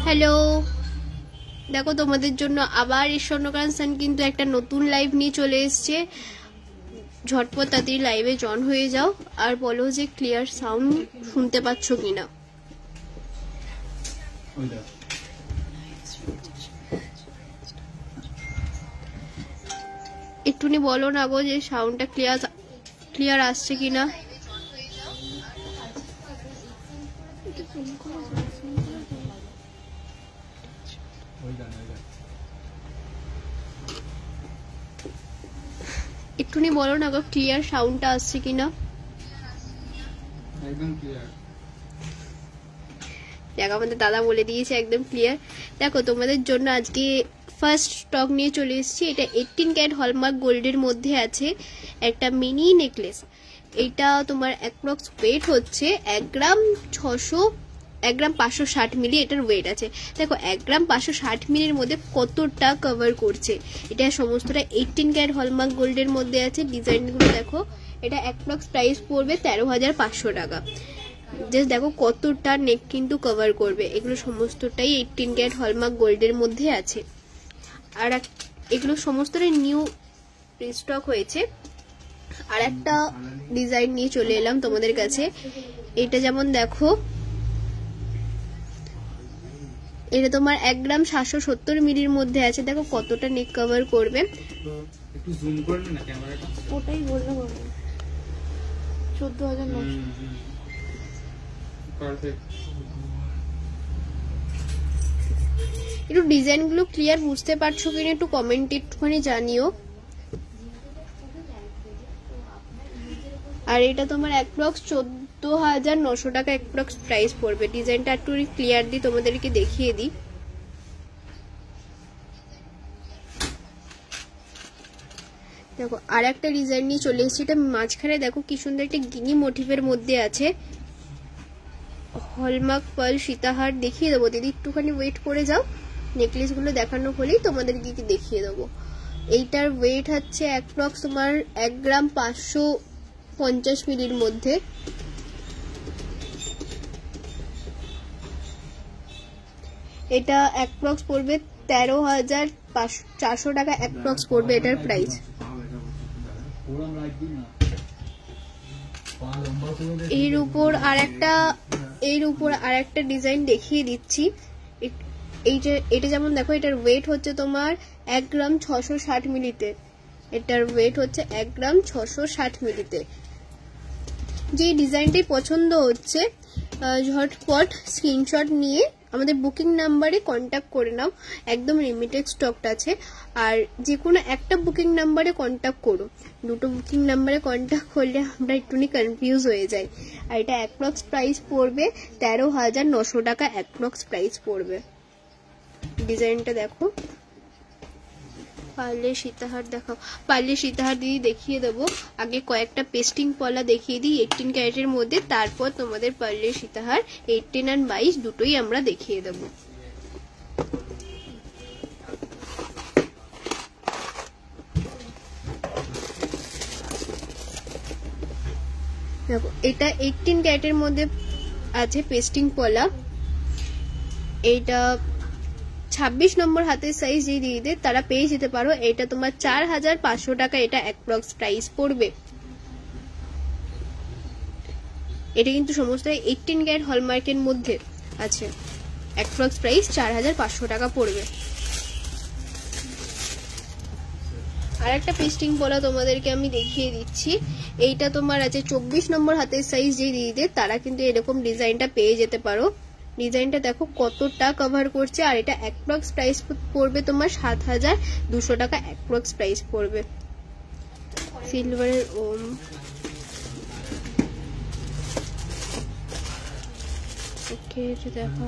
Hello, দেখো তোমাদের জন্য আবার এই স্বর্ণকাঞ্চন কিন্তু একটা নতুন লাইভ নিয়ে চলে এসছে। ঝটপট তাড়াতাড়ি লাইভে জয়েন হয়ে যাও আর বলো যে ক্লিয়ার সাউন্ড শুনতে পাচ্ছ কিনা। একটুনি বলো না গো যে সাউন্ডটা ক্লিয়ার আসছে কিনা। একটুনি বলো না গো ক্লিয়ার সাউন্ডটা আসছে কিনা। একদম ক্লিয়ার। দেখো আমাদের দাদা বলে দিয়েছে একদম ক্লিয়ার। দেখো তোমাদের জন্য আজকে ফার্স্ট স্টক নিয়ে চলে এসেছি। এটা 18 ক্যারেট হলমার্ক গোল্ডের মধ্যে আছে একটা মিনি নেকলেস। এটা তোমার অ্যাপ্রক্স ওয়েট হচ্ছে 1 গ্রাম 560 মিলি এটার ওয়েট আছে। দেখো 1 গ্রাম 560 মিলির মধ্যে কতটা কভার করছে। এটা সমস্তটা 18 ক্যারেট হলমার্ক গোল্ডের মধ্যে আছে। ডিজাইনগুলো দেখো, এটা অ্যাপ্রক্স প্রাইস পড়বে 13,500 টাকা। জাস্ট দেখো কতটা নেক কিন্তু কভার করবে। এগুলো সমস্তটাই 18 ক্যারেট হলমার্ক গোল্ডের মধ্যে আছে। আর এগুলো সমস্তটাই নিউ স্টক হয়েছে। আর একটা ডিজাইন নিয়ে চলে এলাম তোমাদের কাছে। এটা যেমন দেখো, এটা তোমার 1 গ্রাম 770 মিলির মধ্যে আছে। দেখো কতটা নেক কভার করবে। একটু জুম করবে না ক্যামেরাটা? ওটাই বললাম আমি, 14,900। পারফেক্ট। একটু ডিজাইনগুলো ক্লিয়ার বুঝতে পারছো কিনা একটু কমেন্টে একটুখানি জানিও। আর এটা তোমার অ্যাপ্রক্স 14,900 টাকা অ্যাপ্রক্স প্রাইস পড়বে। ডিজাইনটা একটু ক্লিয়ার দিই তোমাদেরকে দেখিয়ে দিই। দেখো আর একটা ডিজাইন নিয়ে চলে এসেছি। এটা মাঝখানে দেখো কি সুন্দর একটা গিনি মোটিভের মধ্যে আছে। হলমার্ক পার্ল সীতাহার দেখিয়ে দেবো দিদি, একটুখানি ওয়েট করে যাও। নেকলেসগুলো দেখানো হলেই তোমাদেরকে দেখিয়ে দেবো। এইটার ওয়েট হচ্ছে অ্যাপ্রক্স তোমার 1 গ্রাম 550 মিলির মধ্যে। এটা অ্যাপ্রক্স পড়বে 13,400 টাকা অ্যাপ্রক্স পড়বে এটার প্রাইস। এর উপর আর একটা ডিজাইন দেখিয়ে দিচ্ছি। এটা যেমন দেখো, এটার ওয়েট হচ্ছে তোমার 1 গ্রাম 660 মিলিতে। এটার ওয়েট হচ্ছে 1 গ্রাম 660 মিলিতে। যে ডিজাইনটাই পছন্দ হচ্ছে ঝটপট স্ক্রিনশট নিয়ে আমাদের বুকিং নাম্বারে কন্ট্যাক্ট করে নাও। একদম লিমিটেড স্টক আছে। আর যে কোনো একটা বুকিং নাম্বারে কন্ট্যাক্ট করো। দুটো বুকিং নাম্বারে কন্ট্যাক্ট করলে আমরা একটুখানি কনফিউজ হয়ে যাই। আর এটা অ্যাপ্রক্স প্রাইস পড়বে 13,900 টাকা অ্যাপ্রক্স প্রাইস পড়বে। ডিজাইনটা দেখো, পার্লে সীতাহার দেখাও। পার্লে সীতাহার দিদি দেখিয়ে দেবো। আগে কয়েকটা পেস্টিং পলা দেখিয়ে দিই 18 ক্যারেটের মধ্যে, তারপর তোমাদের পার্লে সীতাহার 18 আর 22 দুটোই আমরা দেখিয়ে দেবো। দেখো এটা 18 ক্যারেটের মধ্যে আছে পেস্টিং পলা। এইটা 26 নম্বর হাতের সাইজ যে দিদিদের তারা পেয়ে যেতে পারো। এটা তোমার 4,500 টাকা এটা অ্যাপ্রক্স প্রাইস পড়বে। এটা কিন্তু সমস্ত 18 ক্যারেট হলমার্কের মধ্যে আছে। অ্যাপ্রক্স প্রাইস 4,500 টাকা পড়বে। আর একটা পেস্টিং পলা তোমাদেরকে আমি দেখিয়ে দিচ্ছি। এইটা তোমার আছে 24 নম্বর হাতের সাইজ যে দিদিদের তারা কিন্তু এরকম ডিজাইনটা পেয়ে যেতে পারো। ডিজাইনটা দেখো কতটা কভার করছে। আর এটা অ্যাপ্রক্স প্রাইস পড়বে তোমার 7,200 টাকা অ্যাপ্রক্স প্রাইস পড়বে। সিলভারের ওম, ওকে দেখো,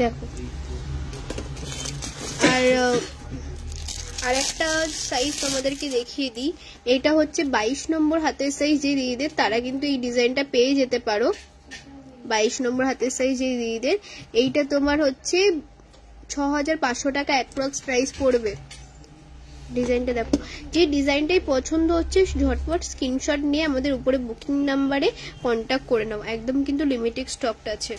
দেখো আর একটা সাইজ তোমাদেরকে দেখিয়ে দিই। এটা হচ্ছে 22 নম্বর হাতের সাইজ যে দিদিদের তারা কিন্তু এই ডিজাইনটা পেয়ে যেতে পারো। 22 নম্বর হাতের সাইজ যে দিদিদের এইটা তোমার হচ্ছে 6,500 টাকা অ্যাপ্রক্স প্রাইস পড়বে। ডিজাইনটা দেখো, যে ডিজাইনটাই পছন্দ হচ্ছে ঝটপট স্ক্রিনশট নিয়ে আমাদের উপরে বুকিং নাম্বারে কন্ট্যাক্ট করে নাও, একদম কিন্তু লিমিটেড স্টকটা আছে।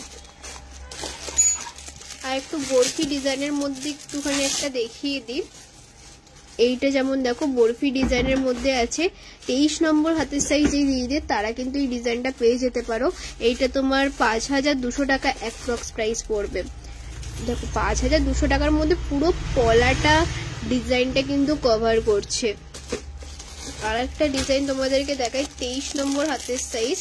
আর একটু বরফি ডিজাইনের মধ্যে একটুখানি একটা দেখিয়ে দিই, এইটা যেমন দেখো বরফি ডিজাইনের মধ্যে আছে, 23 নম্বর হাতের সাইজ এই দিদিদের তারা কিন্তু এই ডিজাইনটা পেয়ে যেতে পারো। এইটা তোমার 5200 টাকা অ্যাপ্রক্স প্রাইস পড়বে। দেখো 5200 টাকার মধ্যে পুরো পলাটা ডিজাইনটা কিন্তু কভার করছে। আর একটা ডিজাইন তোমাদেরকে দেখাই, 23 নম্বর হাতের সাইজ,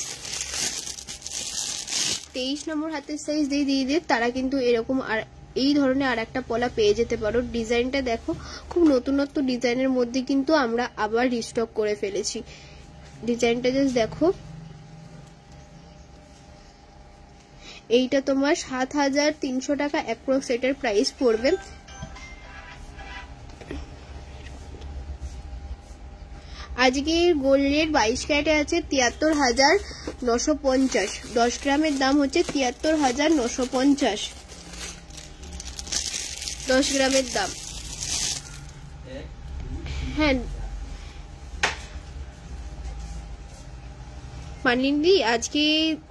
23 নম্বর হাতের সাইজ দিয়ে দিদিদের তারা কিন্তু এরকম আর এই ধরনের আর একটা পলা পেয়ে যেতে পারো। ডিজাইনটা দেখো, খুব নতুনত্ব ডিজাইনের মধ্যে কিন্তু আমরা আবার রিস্টক করে ফেলেছি। ডিজাইনটা জাস্ট দেখো, এইটা তোমার 7300 টাকা অ্যাপ্রক্স এটার প্রাইস পড়বে। আজকে গোল্ড রেট 22 ক্যারেটে আছে 73,950, 10 গ্রামের দাম হচ্ছে 73,950, 10 গ্রামের দাম। হ্যাঁ মানিন্দি, আজকে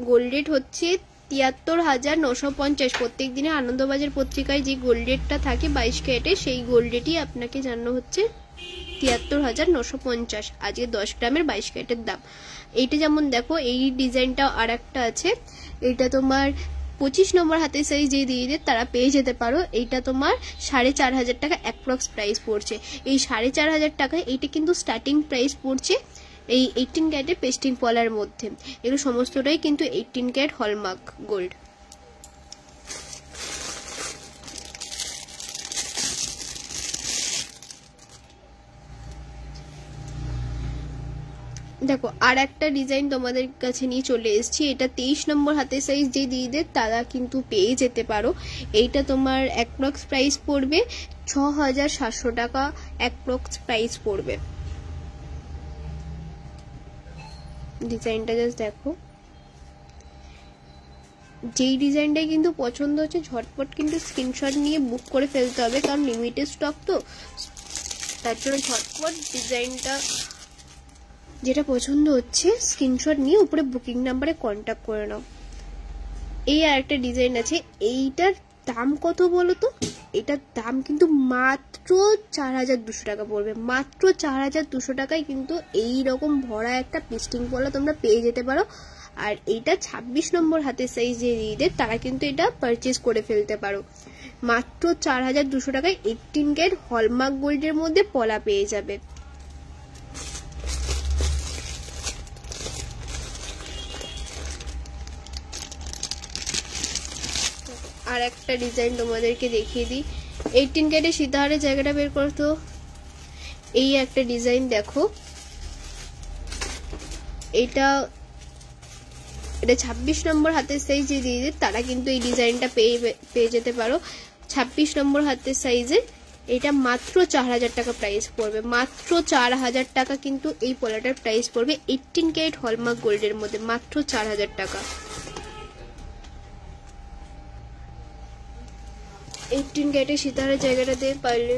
গোল্ড রেট হচ্ছে 73,950। প্রত্যেক দিনে আনন্দবাজার পত্রিকায় যে গোল্ড রেটটা থাকে 22 ক্যারেটে, সেই গোল্ড রেটই আপনাকে জানানো হচ্ছে 73,950, আজকে 10 গ্রামের 22 ক্যারেটের দাম। এইটা যেমন দেখো, এই ডিজাইনটা আর একটা আছে, এটা তোমার 25 নম্বর হাতের সাইজ যে দিদিদের তারা পেয়ে যেতে পারো। এইটা তোমার 4500 টাকা অ্যাপ্রক্স প্রাইস পড়ছে। এই 4500 টাকায় এইটা কিন্তু স্টার্টিং প্রাইস পড়ছে এই 18 ক্যারেটের পেস্টিং পলার মধ্যে। এগুলো সমস্তটাই কিন্তু 18 ক্যারেট হলমার্ক গোল্ড। দেখো আর একটা ডিজাইন তোমাদের কাছে নিয়ে চলে এসেছি, এটা 23 নম্বর হাতের সাইজ যে দিদিদের তারা কিন্তু পেয়ে যেতে পারো। এইটা তোমার অ্যাপ্রক্স প্রাইস পড়বে 6700 টাকা অ্যাপ্রক্স প্রাইস পড়বে। ডিজাইনটা জাস্ট দেখো, যেই ডিজাইনটাই কিন্তু পছন্দ হচ্ছে ঝটপট কিন্তু স্ক্রিনশট নিয়ে বুক করে ফেলতে হবে, কারণ লিমিটেড স্টক তো, তার জন্য ঝটপট ডিজাইনটা যেটা পছন্দ হচ্ছে স্ক্রিনশট নিয়ে উপরে বুকিং নাম্বারে কন্ট্যাক্ট করে নাও। এই আর একটা ডিজাইন আছে, এইটার দাম কত বলো তো? এটার দাম কিন্তু মাত্র 4200 টাকা পড়বে। মাত্র 4200 টাকায় কিন্তু এই রকম ভরা একটা পেস্টিং পলা তোমরা পেয়ে যেতে পারো। আর এইটা 26 নম্বর হাতের সাইজ যে দিদিদের তারা কিন্তু এটা পারচেজ করে ফেলতে পারো। মাত্র 4200 টাকায় 18 ক্যারেট হলমার্ক গোল্ডের মধ্যে পলা পেয়ে যাবে। আর একটা ডিজাইন তোমাদেরকে দেখিয়ে দিই, 18 ক্যারেটের সীতাহারের জায়গাটা বের করতো। এই একটা ডিজাইন দেখো, এটা 26 নম্বর হাতের সাইজ যে দিদিদের তারা কিন্তু এই ডিজাইনটা পেয়ে যেতে পারো। 26 নম্বর হাতের সাইজের এটা মাত্র 4000 টাকা প্রাইস পড়বে। মাত্র 4000 টাকা কিন্তু এই পলাটার প্রাইস পড়বে 18 ক্যারেট হলমার্ক গোল্ডের মধ্যে, মাত্র 4000 টাকা। 18 ক্যারেটের সীতাহারের জায়গাটাতে পারলে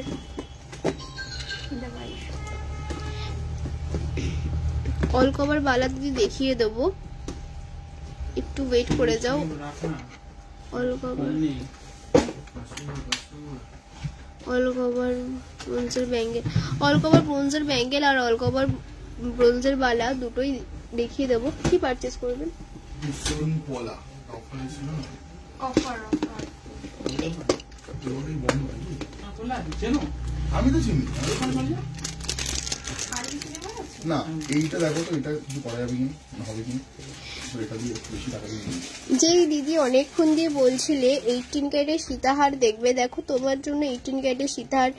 অল কভার বালা দিদি দেখিয়ে দেবো, একটু ওয়েট করে যাও। অল কভার ব্রোঞ্জের ব্যাঙ্গেল, অল কভার ব্রোঞ্জের ব্যাঙ্গেল আর অল কভার ব্রোঞ্জের বালা দুটোই দেখিয়ে দেবো। কি পারচেজ করবেন? আমি তো চিনি না, এইটা দেখো তো, এটা কিছু করা যাবে কি হবে কি? যেই দিদি অনেকক্ষণ দিয়ে বলছিলে 18 ক্যারেটের সীতাহার দেখবে, দেখো তোমার জন্য 18 ক্যারেটের সীতাহার,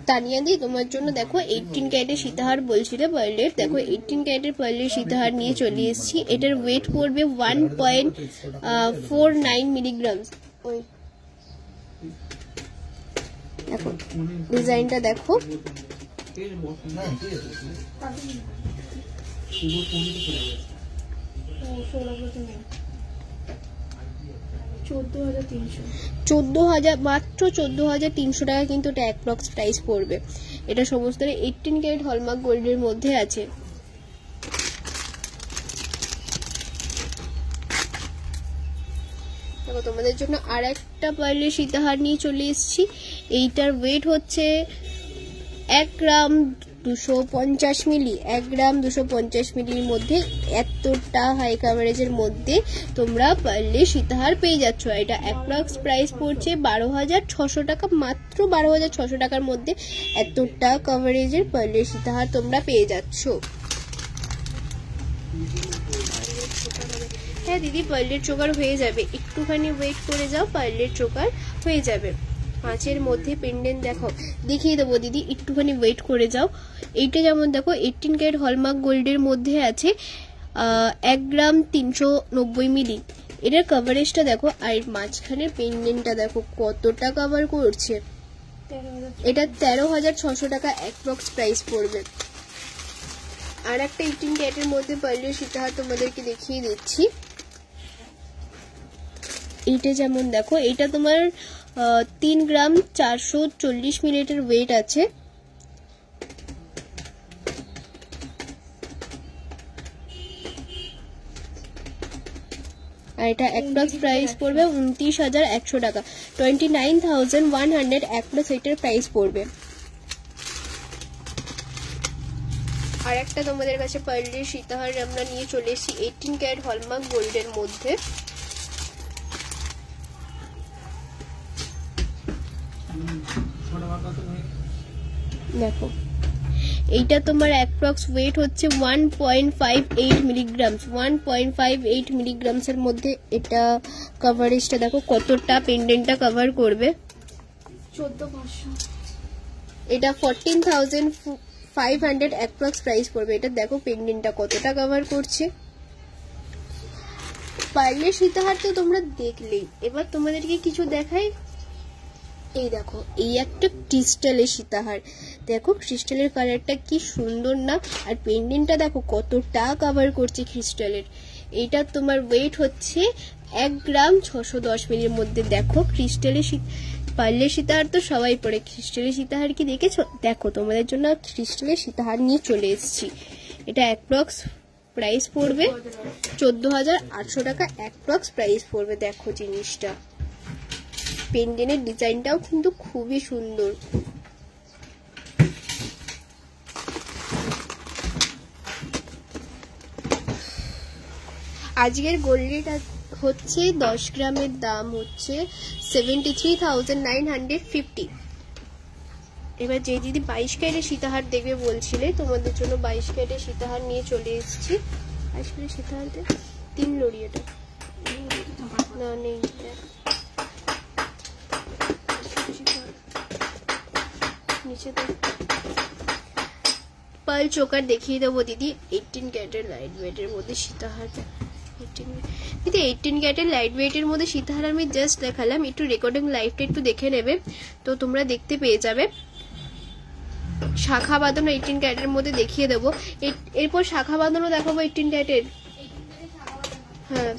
তানিয়া দি তোমার জন্য দেখো 18 ক্যারেটের সীতাহার বলছিলে পার্লের, দেখো 18 ক্যারেটের পার্লের সীতাহার নিয়ে চলে এসেছি। এটার ওয়েট পড়বে 1.49 মিলিগ্রাম। ওই দেখো ডিজাইনটা দেখো, 14,000 মাত্র 14,300 টাকা কিন্তু এটা অ্যাপ্রক্স প্রাইস পড়বে। এটা সমস্ত 18 ক্যারেট হলমার্ক গোল্ডের মধ্যে আছে। দেখো তোমাদের জন্য আর একটা পার্লের সীতাহার নিয়ে চলে এসেছি। এইটার ওয়েট হচ্ছে 1 গ্রাম 250 মিলি, 1 গ্রাম 250 মিলির মধ্যে এতটা হাই কাভারেজের মধ্যে তোমরা পারলে সীতাহার পেয়ে যাচ্ছ। এটা অ্যাপ্রক্স প্রাইস পড়ছে 12,600 টাকা, মাত্র 12,600 টাকার মধ্যে এতটা কাভারেজের পারলে সীতাহার তোমরা পেয়ে যাচ্ছ। হ্যাঁ দিদি, পার্লের চোকার হয়ে যাবে, একটুখানি ওয়েট করে যাও, পার্লের চোকার হয়ে যাবে। 5-এর মধ্যে পেন্ডেন্ট দেখো, দেখিয়ে দেবো দিদি, একটুখানি ওয়েট করে যাও। এইটা যেমন দেখো 18 ক্যারেট হলমার্ক গোল্ডের মধ্যে আছে, 1 গ্রাম 390 মিলি। এটার কভারেজটা দেখো, আর মাঝখানে পেন্ডেন্টটা দেখো কতটা কভার করছে। এটা 13,600 টাকা অ্যাপ্রক্স প্রাইস পড়বে। আর একটা 18 ক্যারেটের মধ্যে পার্লের সীতাহার তোমাদেরকে দেখিয়ে দিচ্ছি। এইটা যেমন দেখো, এটা তোমার 3 গ্রাম 440 মিলিলিটার ওয়েট আছে। আর এটা অ্যাপ্রক্স প্রাইস পড়বে 29,100 টাকা, 29,100 অ্যাপ্রক্স এটার প্রাইস পড়বে। আর একটা তোমাদের কাছে পার্লের সীতাহার আমরা নিয়ে চলে এসেছি 18 ক্যারেট হলমার্ক গোল্ডের মধ্যে। দেখো এইটা তোমার অ্যাপ্রক্স ওয়েট হচ্ছে 1.58 মিলিগ্রাম, 1.58 মিলিগ্রামস এর মধ্যে এটা কভারেজটা দেখো কতটা পেন্ডেন্টটা কভার করবে। 14,500, এটা 14,500 অ্যাপ্রক্স প্রাইস পড়বে। এটা দেখো পেন্ডেন্টটা কতটা কভার করছে। পার্লের সীতাহার তো তোমরা দেখলেই, এবার তোমাদেরকে কিছু দেখাই। এই দেখো, এই একটা ক্রিস্টালের সীতাহার, দেখো ক্রিস্টালের কালারটা কি সুন্দর না, আর পেন্ডেন্টটা দেখো কতটা কভার করছে ক্রিস্টালের। এইটা তোমার ওয়েট হচ্ছে 1 গ্রাম 610 মিলির মধ্যে। দেখো ক্রিস্টালের পার্লের সীতাহার তো সবাই পরে, ক্রিস্টালের সীতাহার কি দেখেছো? দেখো তোমাদের জন্য ক্রিস্টালের সীতাহার নিয়ে চলে এসেছি। এটা অ্যাপ্রক্স প্রাইস পড়বে 14,800 টাকা অ্যাপ্রক্স প্রাইস পড়বে। দেখো জিনিসটা, পেন্ডেন্টের ডিজাইনটাও কিন্তু খুবই সুন্দর। আজকের গোল্ড রেট হচ্ছে 10 গ্রামের দাম হচ্ছে 73,950। এবার যে দিদি 22 ক্যারেটের সীতাহার দেখবে বলছিলে, তোমাদের জন্য 22 ক্যারেটের সীতাহার নিয়ে চলে এসেছি। 22 ক্যারেটের সীতাহারতে 3 লড়ি, এটা না নেই, নিচে তো পার্ল চোকার দেখিয়ে দেবো দিদি। 18 ক্যারেটের লাইট ওয়েটের মধ্যে সীতাহার দিদি, 18 ক্যারেটের লাইট ওয়েটের মধ্যে সীতাহার আমি জাস্ট দেখালাম, একটু রেকর্ডিং লাইভটা একটু দেখে নেবে তো তোমরা দেখতে পেয়ে যাবে। শাখা বাঁধানো 18 ক্যারেটের মধ্যে দেখিয়ে দেবো, এরপর শাখা বাঁধানো দেখাবো 18 ক্যারেটের। হ্যাঁ,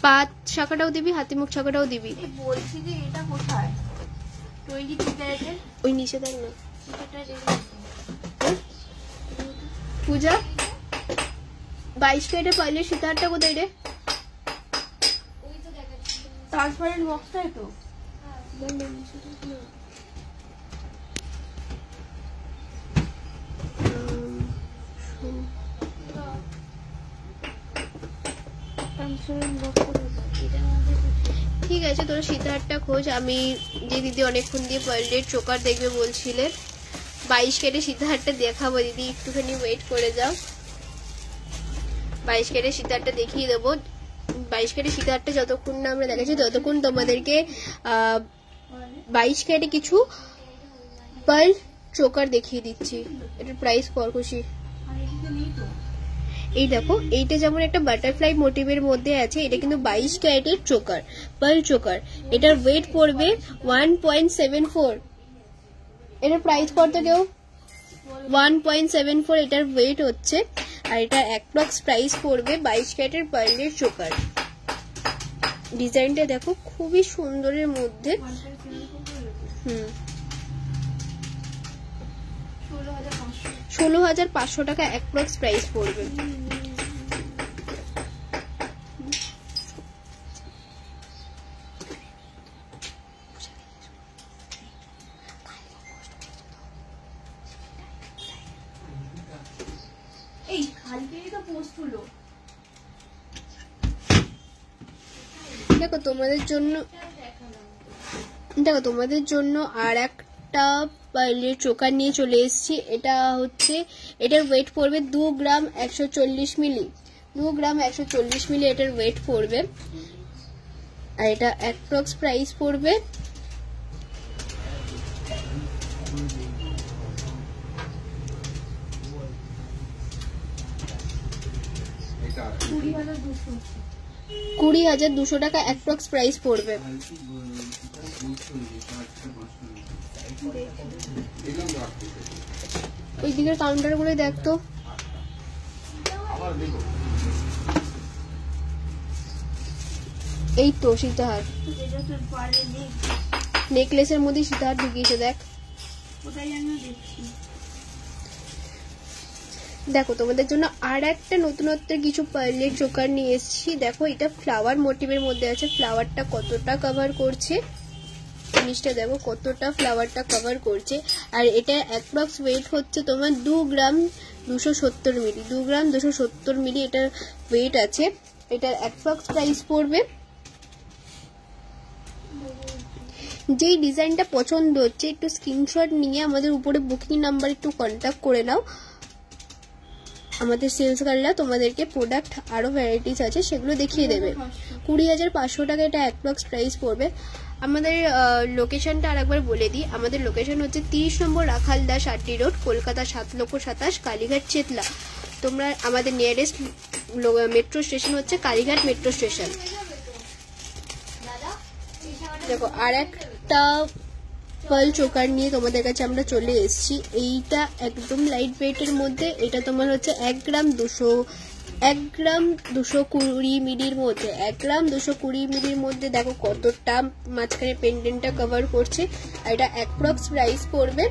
পাত শাখাটাও দিবি, হাতিমুখ শাখাটাও দিবি। বলছি যে এটা কোথায়? 22 ক্যারেটের ওই নিচে দেখ না পূজা। 22 ক্যারেটের পার্লের সীতাহারটা কোথায় রে? ট্রান্সপারেন্ট বক্সটাই তো। ঠিক আছে, তোরা সীতাহারটা খোঁজ। আমি যে দিদি অনেকক্ষণ দিয়ে পার্লের চোকার দেখবে বলছিলে, 22 ক্যারেটের সীতাহারটা দেখাবো দিদি, একটুখানি ওয়েট করে যাও। 22 ক্যারেটের সীতাহারটা দেখিয়ে দেবো। 22 ক্যারেটের সীতাহারটা যতক্ষণ না আমরা দেখাচ্ছি ততক্ষণ তোমাদেরকে 22 ক্যারেটে কিছু পার্ল চোকার দেখিয়ে দিচ্ছি। এটার প্রাইস কর খুশি। এই দেখো, এইটা যেমন একটা বাটারফ্লাই মোটিভের মধ্যে আছে, এটা কিন্তু 22 ক্যারেটের চোকার, পার্ল চোকার। এটার ওয়েট পড়বে 1.74। এটার প্রাইস কত কেউ? 1.74 এটার ওয়েট হচ্ছে, আর এটার অ্যাপ্রক্স প্রাইস পড়বে 22 ক্যারেটের পার্লের চোকার। ডিজাইনটা দেখো খুবই সুন্দরের মধ্যে। 16,500 টাকা অ্যাপ্রক্স প্রাইস পড়বে। এই কালকেই তো পোস্ট হলো। দেখো তোমাদের জন্য আর একটা পার্লের চোকার নিয়ে চলে এসেছি। এটা হচ্ছে, এটার ওয়েট পড়বে 2 গ্রাম 140 মিলি। 2 গ্রাম 140 মিলি এটার ওয়েট পড়বে। আর এটা অ্যাপ্রক্স প্রাইস পড়বে এটা 20,200 টাকা অ্যাপ্রক্স প্রাইস পড়বে। ওই দিকের কাউন্টার গুলো দেখতো। এই তো সীতাহার, এটা তো পারে নেই, নেকলেসের মধ্যে সীতাহার ঢুকিয়েছে দেখ। ওটাই আমি দেখছি। দেখো তোমাদের জন্য আর একটা নতুনত্বের কিছু পার্লের চোকার নিয়ে এসেছি। দেখো এটা ফ্লাওয়ার মোটিভের মধ্যে আছে। ফ্লাওয়ারটা কতটা কভার করছে, জিনিসটা দেখো কতটা ফ্লাওয়ারটা কভার করছে। আর এটা অ্যাপ্রক্স ওয়েট হচ্ছে তোমার 2 গ্রাম 270 মিলি। 2 গ্রাম 270 মিলি এটার ওয়েট আছে। এটার অ্যাপ্রক্স প্রাইস পড়বে, যেই ডিজাইনটা পছন্দ হচ্ছে একটু স্ক্রিনশট নিয়ে আমাদের উপরে বুকিং নাম্বার একটু কন্ট্যাক্ট করে নাও। আমাদের সেলস গার্লরা তোমাদেরকে প্রোডাক্ট আরো ভ্যারাইটিস আছে সেগুলো দেখিয়ে দেবে। 20,500 টাকা এটা অ্যাপ্রক্স প্রাইস পড়বে। আমাদের লোকেশনটা আরেকবার বলে দিই। আমাদের লোকেশন হচ্ছে 30 নম্বর রাখালদাস আরটি রোড, কলকাতা 7,27,000, কালীঘাট, চেতলা। তোমরা আমাদের নিয়ারেস্ট মেট্রো স্টেশন হচ্ছে কালীঘাট মেট্রো স্টেশন। দেখো আর একটা পার্ল চোকার নিয়ে তোমাদের কাছে আমরা চলে এসেছি। এইটা একদম লাইট ওয়েটের মধ্যে। এটা তোমার হচ্ছে 1 গ্রাম 220 মিলির মধ্যে। 1 গ্রাম 220 মিলির মধ্যে দেখো কতটা মাঝখানে পেন্ডেন্টটা কভার করছে। আর এটা অ্যাপ্রক্স প্রাইস পড়বে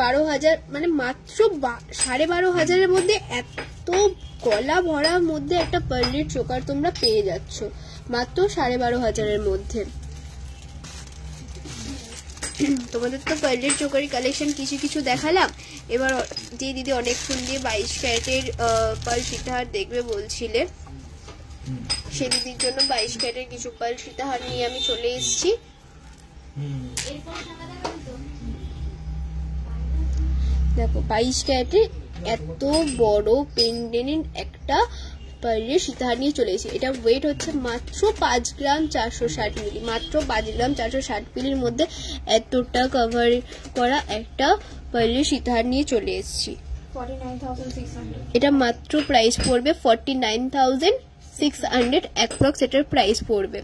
12,000, মানে মাত্র 12,500 মধ্যে এত গলা ভরার মধ্যে একটা পার্লের চোকার তোমরা পেয়ে যাচ্ছ মাত্র 12,500 মধ্যে। তোমাদের তো পার্লের চোকারি কালেকশন কিছু কিছু দেখালাম। এবার যে দিদি অনেকক্ষণ দিয়ে 22 ক্যারেটের পার্ল সীতাহার দেখবে বলছিলে, সে দিদির জন্য 22 ক্যারেটের কিছু পার্ল সীতাহার নিয়ে আমি চলে এসেছি। দেখো 22 ক্যারেটের এত বড় পেন্ডেন্ট একটা পার্লের সীতাহার নিয়ে চলে এসেছি। এটা ওয়েট হচ্ছে মাত্র 5 গ্রাম 460 মিলি। মাত্র 5 গ্রাম 460 মিলির মধ্যে এতটা কভার করা একটা পার্লের সীতাহার নিয়ে চলে এসেছি। 49,600। এটা মাত্র প্রাইস পড়বে 49,600 অ্যাপ্রক্স এটার প্রাইস পড়বে।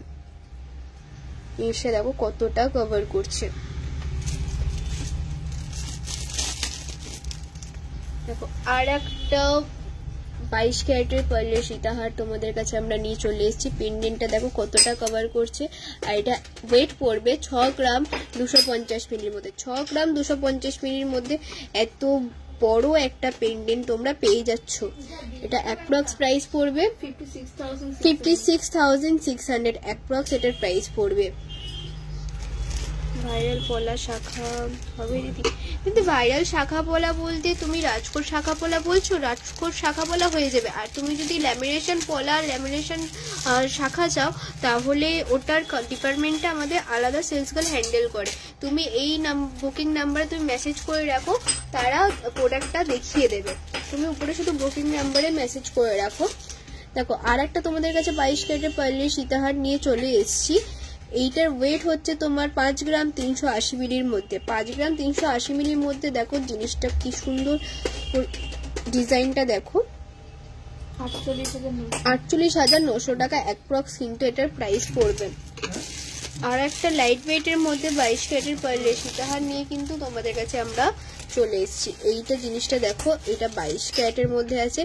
এসে দেখো কতটা কভার করছে। দেখো আর একটা 22 ক্যারেটের পার্লের সীতাহার তোমাদের কাছে আমরা নিয়ে চলে এসেছি। পেন্ডেন্টটা দেখো কতটা কভার করছে। আর এটা ওয়েট পড়বে 6 গ্রাম 250 মিলির মধ্যে। 6 গ্রাম 250 মিলির মধ্যে এত বড় একটা পেন্ডেন্ট তোমরা পেয়ে যাচ্ছ। এটা অ্যাপ্রক্স প্রাইস পড়বে 56,600 অ্যাপ্রক্স এটার প্রাইস পড়বে। ভাইরাল পলা শাখা হবে দিদি? কিন্তু ভাইরাল শাখা পলা বলতে তুমি রাজকোট শাখা পলা বলছো, রাজকোট শাখা পলা হয়ে যাবে। আর তুমি যদি ল্যামিনেশন পলা ল্যামিনেশন শাখা চাও তাহলে ওটার ডিপার্টমেন্টটা আমাদের আলাদা সেলস গার্ল হ্যান্ডেল করে। তুমি এই বুকিং নাম্বারে তুমি মেসেজ করে রাখো, তারা প্রোডাক্টটা দেখিয়ে দেবে। তুমি উপরে শুধু বুকিং নাম্বারে মেসেজ করে রাখো। দেখো আর একটা তোমাদের কাছে 22 ক্যারেটের পার্লের সীতাহার নিয়ে চলে এসেছি। এইটার ওয়েট হচ্ছে তোমার 5 গ্রাম 380 মিলির মধ্যে। 5 গ্রাম 380 মিলির মধ্যে দেখো জিনিসটা কি সুন্দর, ডিজাইনটা দেখো। 48,900 টাকা অ্যাপ্রক্স কিন্তু এটার প্রাইস পড়বে। আর একটা লাইট ওয়েটের মধ্যে 22 ক্যারেটের পার্লের সীতাহার নিয়ে কিন্তু তোমাদের কাছে আমরা চলে এসেছি। এইটা জিনিসটা দেখো, এটা 22 ক্যারেটের মধ্যে আছে।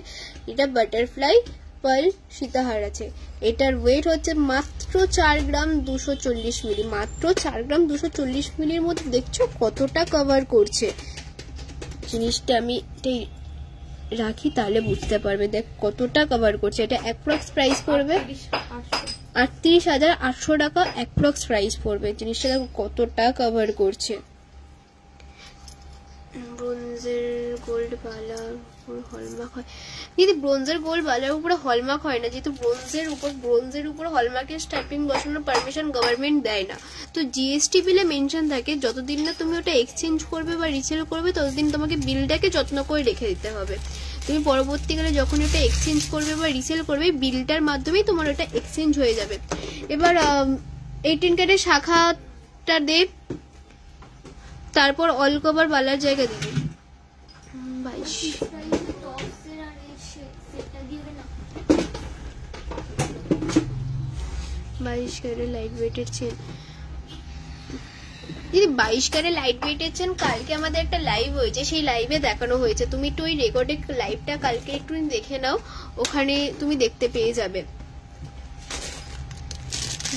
এটা বাটারফ্লাই পার্ল সীতাহার আছে। এটার ওয়েট হচ্ছে মাত্র 4 গ্রাম 240 মিলি, মাত্র 4 গ্রাম 240 মিলির মধ্যে দেখছো কতটা কভার করছে। জিনিসটা আমি রাখি তাহলে বুঝতে পারবে, দেখ কতটা কভার করছে। এটা অ্যাপ্রক্স প্রাইস পড়বে 38,800 টাকা, অ্যাপ্রক্স প্রাইস পড়বে। জিনিসটা দেখো কতটা কভার করছে। ব্রোঞ্জের গোল্ড বালার উপর হলমার্ক হয় দিদি, ব্রোঞ্জের গোল্ড বালার উপরে হলমার্ক হয় না, যেহেতু ব্রোঞ্জের উপর হলমার্কের স্ট্যাম্পিং বসানোর পারমিশন গভর্নমেন্ট দেয় না। তো জিএসটি বিলে মেনশন থাকে যতদিন না তুমি ওটা এক্সচেঞ্জ করবে বা রিসেল করবে ততদিন তোমাকে বিলটাকে যত্ন করে রেখে দিতে হবে। তুমি পরবর্তীকালে যখন ওটা এক্সচেঞ্জ করবে বা রিসেল করবে বিলটার মাধ্যমেই তোমার ওটা এক্সচেঞ্জ হয়ে যাবে। এবার 18 ক্যারেটের শাখাটা দে, তারপর অল কভার বালার জায়গা দিবি 22 ক্যারেট লাইট ওয়েটের চেন। দিদি 22 ক্যারেট লাইট ওয়েটের চেন কালকে আমাদের একটা লাইভ হয়েছে, সেই লাইভে দেখানো হয়েছে। তুমি একটু ওই রেকর্ডে লাইভটা কালকে একটু দেখে নাও, ওখানে তুমি দেখতে পেয়ে যাবে।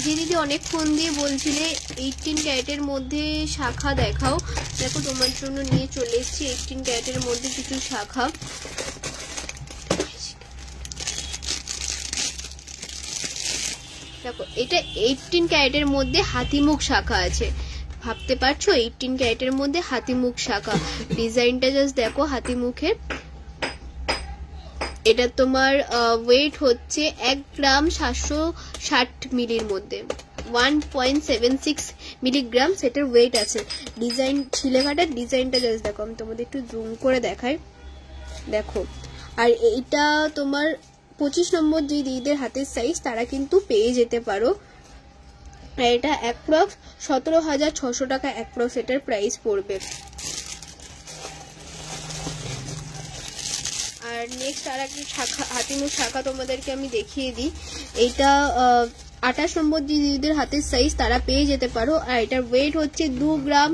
যে দিদি অনেক ফোন দিয়ে বলছিলে 18 ক্যারেটের মধ্যে শাখা দেখাও, দেখো তোমার জন্য নিয়ে চলে এসেছি 18 ক্যারেটের মধ্যে কিছু শাখা। দেখো এটা 18 ক্যারেটের মধ্যে হাতিমুখ শাখা আছে, ভাবতে পারছো 18 ক্যারেটের মধ্যে হাতিমুখ শাখা। ডিজাইনটা জাস্ট দেখো হাতিমুখের। এটা তোমার ওয়েট হচ্ছে 1 গ্রাম 760 মিলির মধ্যে, 1.76 মিলিগ্রাম সেটার ওয়েট আছে। ডিজাইন ছিলেকাটার ডিজাইনটা জাস্ট দেখো, আমি তোমাদের একটু জুম করে দেখাই, দেখো। আর এইটা তোমার 25 নম্বর যে দিদিদের হাতের সাইজ তারা কিন্তু পেয়ে যেতে পারো। আর এটা অ্যাপ্রক্স 17,600 টাকা অ্যাপ্রক্স এটার প্রাইস পড়বে। আর নেক্সট আর একটা শাখা, হাতিমুখ শাখা তোমাদেরকে আমি দেখিয়ে দিই। এইটা 28 নম্বর যে দিদিদের হাতের সাইজ তারা পেয়ে যেতে পারো। আর এটার ওয়েট হচ্ছে 2 গ্রাম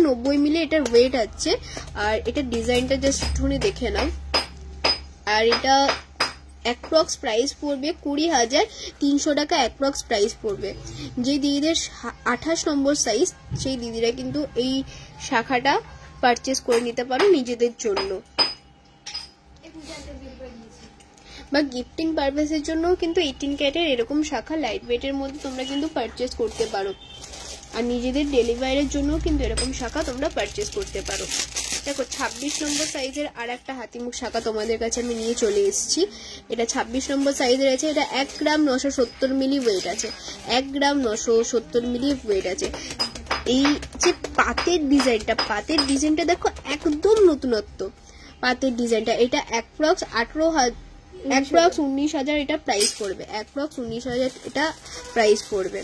90 মিলি এটার ওয়েট আছে। আর এটার ডিজাইনটা জাস্ট একটুখানি দেখে নাও। আর এটা অ্যাপ্রক্স প্রাইস পড়বে 20,300 টাকা অ্যাপ্রক্স প্রাইস পড়বে। যে দিদিদের 28 নম্বর সাইজ সেই দিদিরা কিন্তু এই শাখাটা পারচেস করে নিতে পারো নিজেদের জন্য, বা গিফটিং পারপাসের জন্য কিন্তু 18 ক্যারেটের এরকম শাখা লাইট ওয়েটের মধ্যে তোমরা কিন্তু পারচেস করতে পারো। আর নিজেদের ডেলিভারির জন্য কিন্তু এরকম শাখা তোমরা পারচেস করতে পারো। দেখো 26 নম্বর সাইজের আর একটা হাতিমুখ শাখা তোমাদের কাছে আমি নিয়ে চলে এসেছি। এটা 26 নম্বর সাইজের আছে। এটা 1 গ্রাম 970 মিলি ওয়েট আছে, 1 গ্রাম 970 মিলি ওয়েট আছে। এই যে পাতের ডিজাইনটা দেখো একদম নতুনত্ব পাতের ডিজাইনটা। এটা অ্যাপ্রক্স 19,000 এটা প্রাইস পড়বে, অ্যাপ্রক্স 19,000 এটা প্রাইস পড়বে।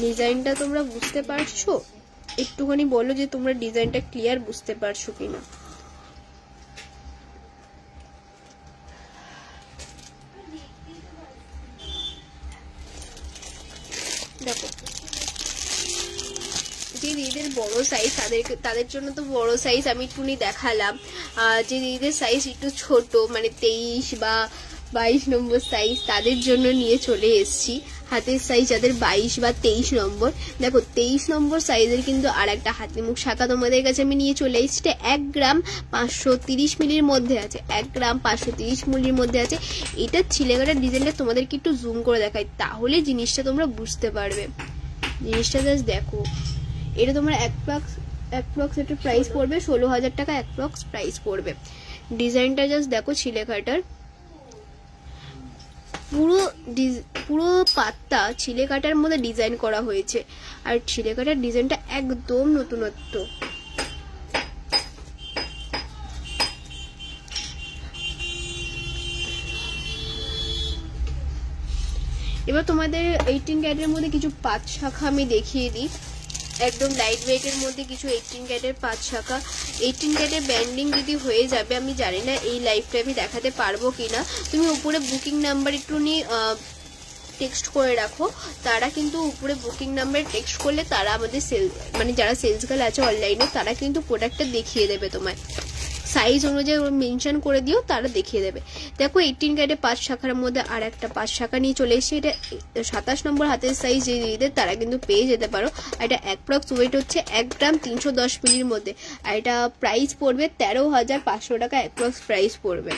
ডিজাইনটা তোমরা বুঝতে পারছো? একটুখানি বলো যে তোমরা ডিজাইনটা ক্লিয়ার বুঝতে পারছো কিনা। দেখো যে দিদিদের বড় সাইজ তাদের জন্য তো বড় সাইজ আমি একটুখানি দেখালাম। যে দিদিদের সাইজ একটু ছোট মানে 23 বা 22 নম্বর সাইজ তাদের জন্য নিয়ে চলে এসেছি হাতের সাইজ যাদের 22 বা 23 নম্বর। দেখো 23 নম্বর সাইজের কিন্তু আর একটা হাতিমুখ শাখা তোমাদের কাছে আমি নিয়ে চলে এসেছি। 1 গ্রাম 530 মিলির মধ্যে আছে, 1 গ্রাম 530 মিলির মধ্যে আছে। এটা ছিলেকাটার ডিজাইনটা তোমাদেরকে একটু জুম করে দেখাই, তাহলে জিনিসটা তোমরা বুঝতে পারবে। জিনিসটা জাস্ট দেখো, এটা তোমার অ্যাপ্রক্স এটার প্রাইস পড়বে 16,000 টাকা অ্যাপ্রক্স প্রাইস পড়বে। ডিজাইনটা জাস্ট দেখো ছিলেকাটার পুরো পাতটা ছিলেকাটার মধ্যে ডিজাইন করা হয়েছে। আর ছিলেকাটার ডিজাইনটা একদম নতুনত্ব। এবার তোমাদের 18 ক্যারেটের মধ্যে কিছু পাঁচ শাখা আমি দেখিয়ে দিই। একদম লাইট ওয়েটের মধ্যে কিছু 18 ক্যারেটের 5 শাখা। 18 ক্যারেটের ব্যান্ডিং যদি হয়ে যাবে আমি জানি না এই লাইভটা আমি দেখাতে পারবো কিনা। তুমি উপরে বুকিং নাম্বার একটু নিয়ে টেক্সট করে রাখো, তারা কিন্তু উপরে বুকিং নাম্বার টেক্সট করলে তারা আমাদের যারা সেলস গার্ল আছে অনলাইনে তারা কিন্তু প্রোডাক্টটা দেখিয়ে দেবে তোমায়। সাইজ অনুযায়ী মেনশন করে দিও, তারা দেখিয়ে দেবে। দেখো 18 ক্যারেটে 5 শাখার মধ্যে আর একটা 5 শাখা নিয়ে চলে এসেছে। এটা 27 নম্বর হাতের সাইজ যে দিদিদের তারা কিন্তু পেয়ে যেতে পারো। আর এটা অ্যাপ্রক্স ওয়েট হচ্ছে 1 গ্রাম 310 মিলির মধ্যে। আর এটা প্রাইস পড়বে 13,500 টাকা অ্যাপ্রক্স প্রাইস পড়বে।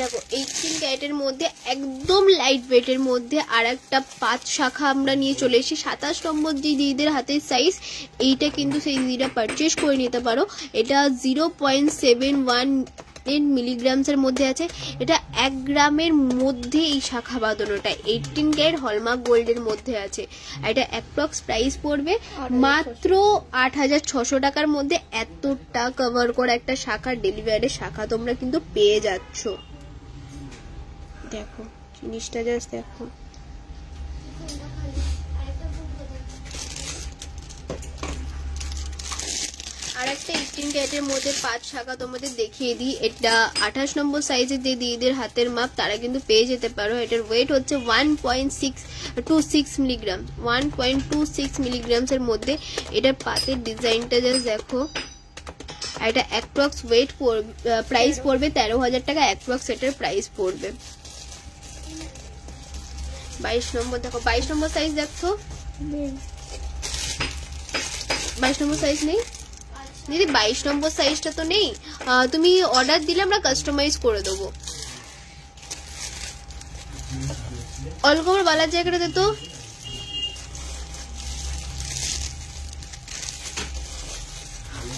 দেখো 18 ক্যারেটের মধ্যে একদম লাইট ওয়েটের মধ্যে আর একটা 5 শাখা আমরা নিয়ে চলে এসেছি। 27 নম্বর যে দিদিদের হাতের সাইজ, এইটা কিন্তু সেই দিদিরা পারচেস করে নিতে পারো। এটা 0.71 মিলিগ্রামসের মধ্যে আছে। এটা 1 গ্রামের মধ্যে এই শাখা বাঁধানোটা 18 ক্যারেট হলমার্ক গোল্ডের মধ্যে আছে। আর এটা অ্যাপ্রক্স প্রাইস পড়বে মাত্র 8,600 টাকার মধ্যে। এতটা কভার করা একটা শাখা, ডেলিভারি শাখা তোমরা কিন্তু পেয়ে যাচ্ছ। দেখো জিনিসটা জাস্ট দেখো। আর একটা 18 ক্যারেটের মধ্যে 5 শাখা তোমাদের দেখিয়ে দিই। এটা 28 নম্বর সাইজের যে দিদিদের হাতের মাপ তারা কিন্তু পেয়ে যেতে পারো। এটার ওয়েট হচ্ছে 1.26 মিলিগ্রাম, 1.26 মিলিগ্রামসের মধ্যে। এটার পাতের ডিজাইনটা জাস্ট দেখো। আর এটা অ্যাপ্রক্স ওয়েট প্রাইস পড়বে 13,000 টাকা অ্যাপ্রক্স। এটার প্রাইস পড়বে 22 নম্বর। দেখো 22 নম্বর সাইজ দেখো। 22 নম্বর সাইজ নেই দিদি, 22 নম্বর সাইজটা তো নেই। তুমি অর্ডার দিলে আমরা কাস্টমাইজ করে দেবো। অল কভার বালার জায়গাটা দে তো।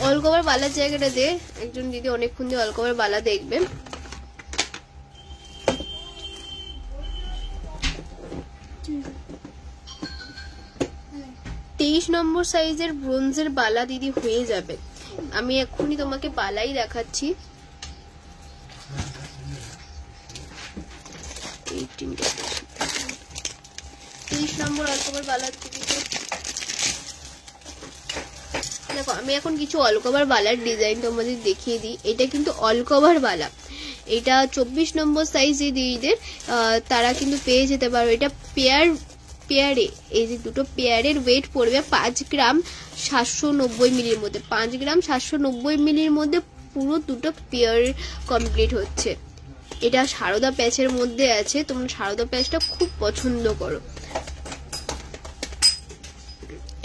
অল কভার বালার জায়গাটা দে। একজন দিদি অনেকক্ষণ দিয়ে অল কভার বালা দেখবে। তেইশ নম্বর সাইজের ব্রোঞ্জের বালা দিদি হয়ে যাবে। আমি এক্ষুনি তোমাকে বালাই দেখাচ্ছি। 30 নম্বর অলকভার বালার দিদি। দেখো আমি এখন কিছু অলকভার বালার ডিজাইন তোমাদের দেখিয়ে দিই। এটা কিন্তু অলকভার বালা। এটা 24 নম্বর সাইজ যে দিদিদের তারা কিন্তু পেয়ে যেতে পারো। এটা পেয়ারে, এই যে দুটো পেয়ারের ওয়েট পড়বে 5 গ্রাম 790 মিলির মধ্যে। 5 গ্রাম 790 মিলির মধ্যে পুরো দুটো পেয়ার কমপ্লিট হচ্ছে। এটা সারদা প্যাচের মধ্যে আছে। তোমরা সারদা প্যাচটা খুব পছন্দ করো।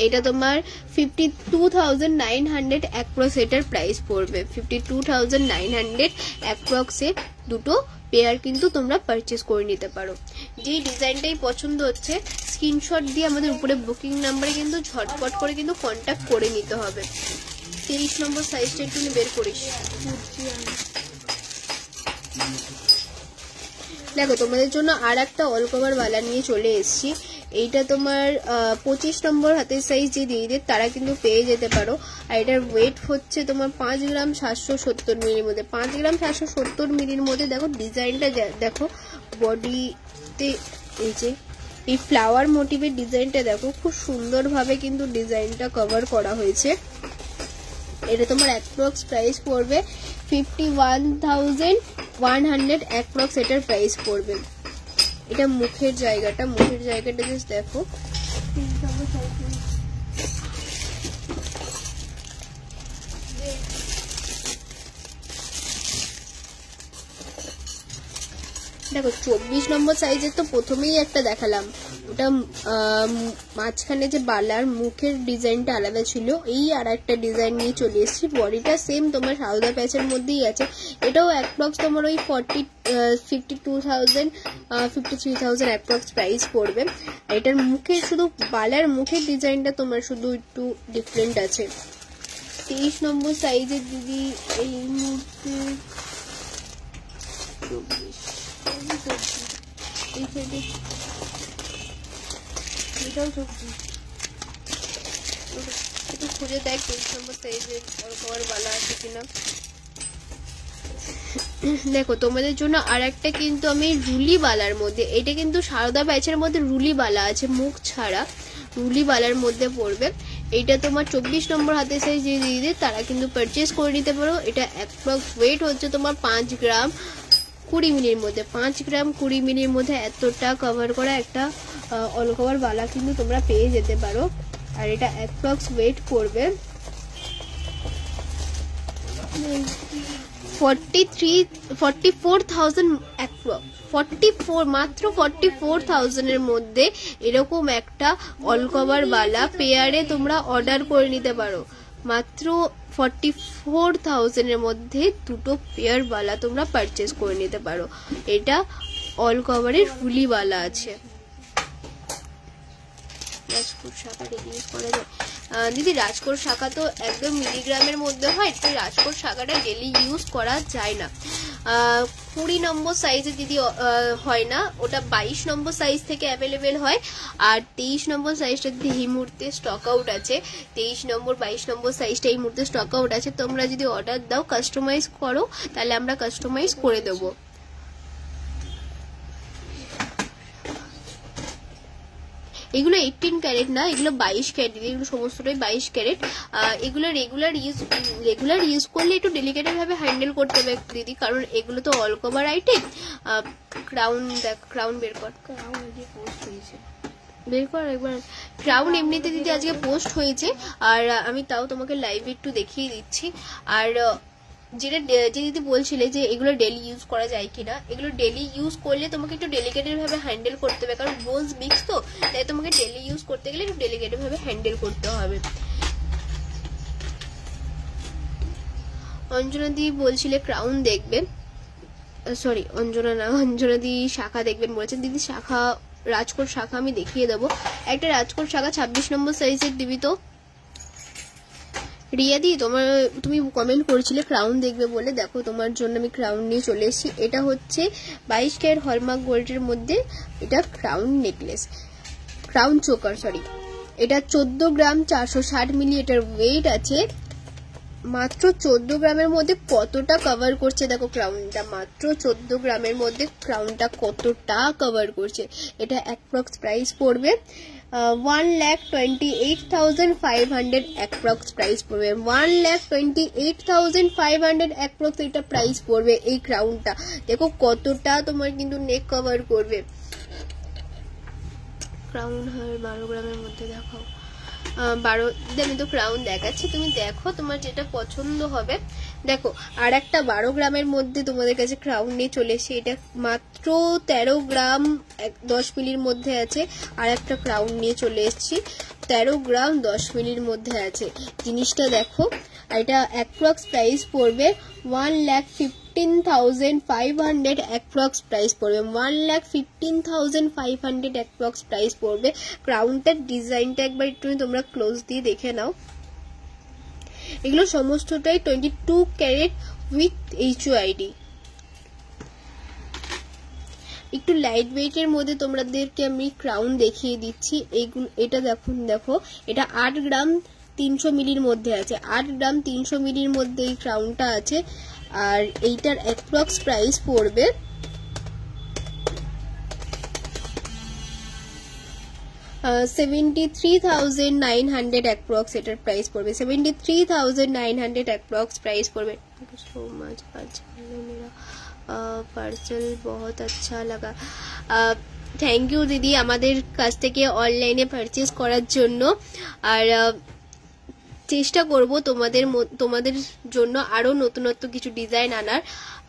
এটা তোমার 52,900 অ্যাপ্রক্স এটার প্রাইস পড়বে। 52,900 অ্যাপ্রক্সে দুটো পেয়ার কিন্তু তোমরা পারচেস করে নিতে পারো। যেই ডিজাইনটাই পছন্দ হচ্ছে স্ক্রিনশট দিয়ে আমাদের উপরে বুকিং নাম্বারে কিন্তু ঝটপট করে কিন্তু কন্ট্যাক্ট করে নিতে হবে। 30 নম্বর সাইজটা একটু বের করিস। দেখো তোমাদের জন্য আর একটা অল কভার বালা নিয়ে চলে এসেছি। এইটা তোমার 25 নম্বর হাতের সাইজ যে দিদিদের তারা কিন্তু পেয়ে যেতে পারো। আর এটার ওয়েট হচ্ছে তোমার 5 গ্রাম 770 মিলির মধ্যে। 5 গ্রাম 770 মিলির মধ্যে। দেখো ডিজাইনটা দেখো, বডিতে এই যে এই ফ্লাওয়ার মোটিভের ডিজাইনটা দেখো, খুব সুন্দরভাবে কিন্তু ডিজাইনটা কভার করা হয়েছে। এটা তোমার অ্যাপ্রক্স প্রাইস পড়বে 51,100 অ্যাপ্রক্স এটার প্রাইস পড়বে। এটা মুখের জায়গাটা জাস্ট দেখো। দেখো 24 নম্বর সাইজের তো প্রথমেই একটা দেখালাম। ওটা মাঝখানে যে বালার মুখের ডিজাইনটা আলাদা ছিল। এই আর একটা ডিজাইন নিয়ে চলে এসেছি। বডিটা সেম তোমার সাউদা প্যাচের মধ্যেই আছে। এটাও অ্যাপ্রক্স তোমার ওই 53,000 অ্যাপ্রক্স প্রাইস পড়বে। এটার মুখে শুধু বালার মুখের ডিজাইনটা তোমার শুধু একটু ডিফারেন্ট আছে। 23 নম্বর সাইজের দিদি এই মুহূর্তে খুঁজে দেখ 23 নম্বর সাইজের কভার বালা আছে কিনা। দেখো তোমাদের জন্য আর একটা কিন্তু আমি রুলি বালার মধ্যে, এটা কিন্তু সারদা ব্যাচের মধ্যে রুলি বালা আছে, মুখ ছাড়া রুলি বালার মধ্যে পড়বে। এটা তোমার 24 নম্বর হাতে সাইজ যে দিদি তারা কিন্তু পারচেস করে নিতে পারো। এটা অ্যাপ্রক্স ওয়েট হচ্ছে তোমার 5 গ্রাম 20 মিলির মধ্যে। 5 গ্রাম 20 মিলির মধ্যে এতটা কভার করা একটা অল কভার বালা কিন্তু তোমরা পেয়ে যেতে পারো। আর এটা অ্যাপ্রক্স ওয়েট করবে 44,000 মাত্র 44,000 এর মধ্যে এরকম একটা অল কভার বালা পেয়ারে তোমরা অর্ডার করে নিতে পারো। মাত্র 44,000 এর মধ্যে দুটো পেয়ার বালা তোমরা পারচেজ করে নিতে পারো। এটা অল কভারের ফুলি বালা আছে। রাজকোট শাখা ইউজ করা যায় দিদি? রাজকোট শাখা তো একদম মিলিগ্রামের মধ্যে হয়, তো রাজকোট শাখাটা ডেলি ইউজ করা যায় না। 20 নম্বর সাইজে দিদি হয় না, ওটা 22 নম্বর সাইজ থেকে অ্যাভেলেবেল হয়। আর 23 নম্বর সাইজটা দিদি এই মুহূর্তে স্টক আউট আছে। 23 নম্বর 22 নম্বর সাইজটা এই মুহূর্তে স্টক আউট আছে। তোমরা যদি অর্ডার দাও, কাস্টমাইজ করো, তাহলে আমরা কাস্টমাইজ করে দেবো। এগুলো 18 ক্যারেট না, এগুলো 22 ক্যারেট। এগুলো সমস্তটাই 22 ক্যারেট। এগুলো রেগুলার ইউজ করলে একটু ডেলিকেটেড ভাবে হ্যান্ডেল করতে হবে দিদি, কারণ এগুলো তো অল কভার আইটেম। ক্রাউন দেখ, ক্রাউন বের কর, একবার। ক্রাউন এমনিতে দিদি আজকে পোস্ট হয়েছে, আর আমি তাও তোমাকে লাইভে একটু দেখিয়ে দিচ্ছি। আর যেটা যে দিদি বলছিলে যে এগুলো ডেলি ইউজ করা যায় কিনা, এগুলো ডেলি ইউজ করলে তোমাকে একটু ডেলিকেটেড ভাবে হ্যান্ডেল করতে হবে, কারণ ব্রোঞ্জ মিক্স তো, তাই তোমাকে ডেলি ইউজ করতে গেলে একটু ডেলিকেটেড ভাবে হ্যান্ডেল করতে হবে। অঞ্জনা দি বলছিলে ক্রাউন দেখবেন, সরি অঞ্জনা না, অঞ্জনা দি শাখা দেখবেন বলেছেন। দিদি শাখা, রাজকোট শাখা আমি দেখিয়ে দেবো। একটা রাজকোট শাখা 26 নম্বর সাইজের দিবি তো। রিয়া দি তুমি কমেন্ট করেছিলে ক্রাউন দেখবে বলে, দেখো তোমার জন্য আমি ক্রাউন নিয়ে চলে এসেছি। এটা হচ্ছে 22 ক্যারেট হলমার্ক গোল্ডের মধ্যে এটা crown necklace, crown choker sorry. এটা 14 গ্রাম 460 মিলি এটার ওয়েট আছে। মাত্র 14 গ্রামের মধ্যে কতটা কভার করছে দেখো ক্রাউনটা, মাত্র 14 গ্রামের মধ্যে ক্রাউনটা কতটা কভার করছে। এটা অ্যাপ্রক্স প্রাইস পড়বে 1,28,500 অ্যাপ্রক্স প্রাইস পড়বে। 1,28,500 অ্যাপ্রক্স এটা প্রাইস পড়বে এই ক্রাউনটা। দেখো কতটা তোমার কিন্তু নেক কভার করবে। ক্রাউন হয় 12 গ্রামের মধ্যে, দেখাও 12। আমি তো ক্রাউন দেখাচ্ছি, তুমি দেখো তোমার যেটা পছন্দ হবে। দেখো আর একটা 12 গ্রামের মধ্যে তোমাদের কাছে ক্রাউন নিয়ে চলে এসেছি। এটা মাত্র 13 গ্রাম 10 মিলির মধ্যে আছে। আর একটা ক্রাউন নিয়ে চলে এসেছি 13 গ্রাম 10 মিলির মধ্যে আছে। জিনিসটা দেখো। আর এটা অ্যাপ্রক্স প্রাইস পড়বে 1,15,500 অ্যাপ্রক্স প্রাইস পড়বে। 1,15,500 অ্যাপ্রক্স প্রাইস পড়বে। ক্রাউনটার ডিজাইনটা একবার একটু তোমরা ক্লোজ দিয়ে দেখে নাও। এগুলো সমস্তটাই 22 ক্যারেট উইথ HUID। একটু লাইট ওয়েটের মধ্যে তোমাদেরকে আমি ক্রাউন দেখিয়ে দিচ্ছি। এইগুলো এটা দেখো এটা 8 গ্রাম 300 মিলির মধ্যে আছে। 8 গ্রাম 300 মিলির মধ্যে এই ক্রাউনটা আছে। আর এইটার অ্যাপ্রক্স প্রাইস পড়বে 73,900 অ্যাপ্রক্স এটার প্রাইস পড়বে। 73,900 অ্যাপ্রক্স প্রাইস পড়বে। থ্যাংক ইউ সো মাচ, আচ্ছা मेरा পার্সেল बहुत अच्छा लगा। থ্যাংক ইউ দিদি আমাদের কাছ থেকে অনলাইনে পারচেজ করার জন্য। আর চেষ্টা করব তোমাদের জন্য আরো নতুনত্ব কিছু ডিজাইন আনার,